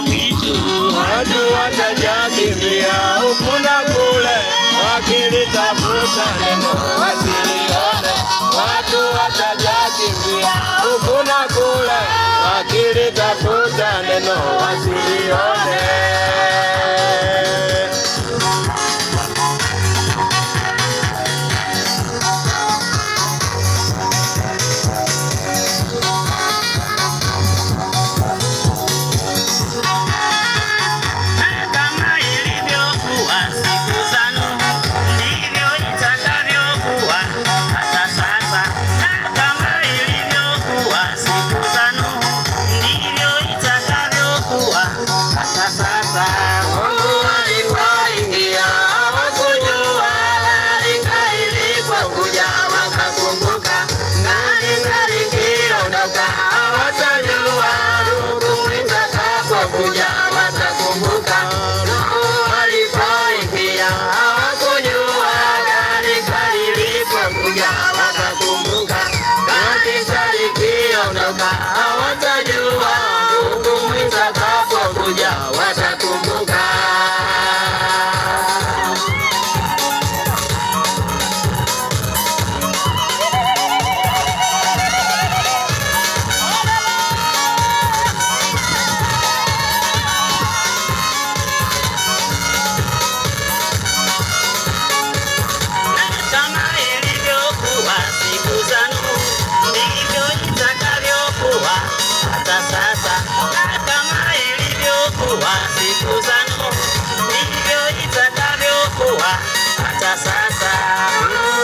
mwitu. Watu watajakimbia huku na kule, wakilitafuta neno wasilione. Watu watajakimbia huku na kule, wakilitafuta neno wasilione. Hawatajua hukumu itakapokuja, watakumbuka. Sasa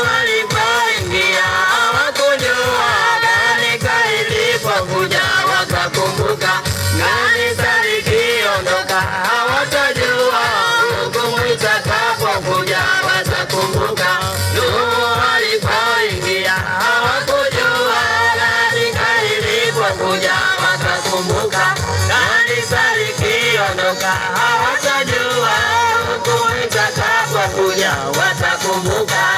walipoingia hawakujua kanisa ilipokuja, wakakumbuka. Kanisa likiondoka hawatajua hukumu itakapokuja, watakumbuka. Walipoingia hawakujua kanisa ilipokuja, wakakumbuka. Kanisa likiondoka hawatajua hukumu itakapokuja, watakumbuka.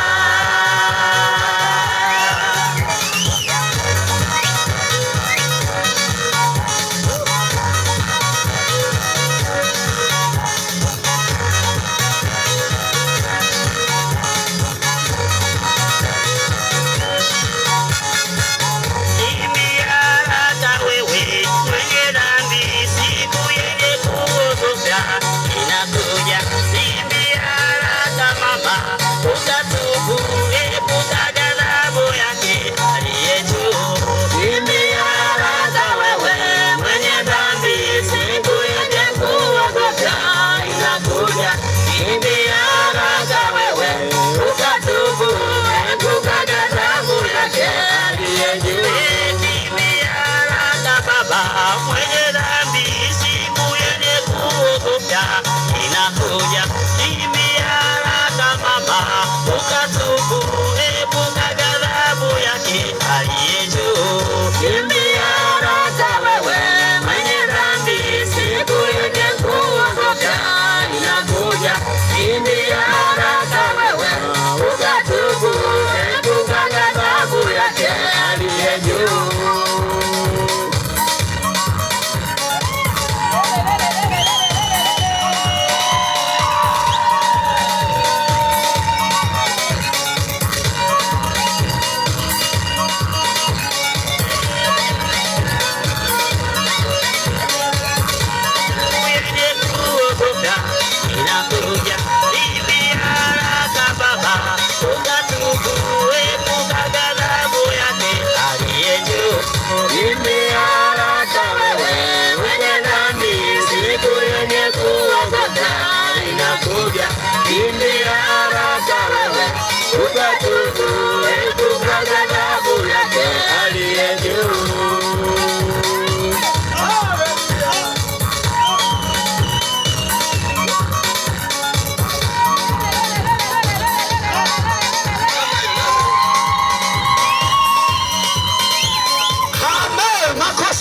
Mwenye dhambi siku yenye kuogofya inakuja. Kimbia haraka mama, ukatubu, epuka ghadhabu yake aliye juu. Kimbia haraka wewe mwenye dhambi, siku yenye kuogofya inakuja. Kimbia haraka wewe, ukatubu, epuka ghadhabu yake aliye juu. Inakuja.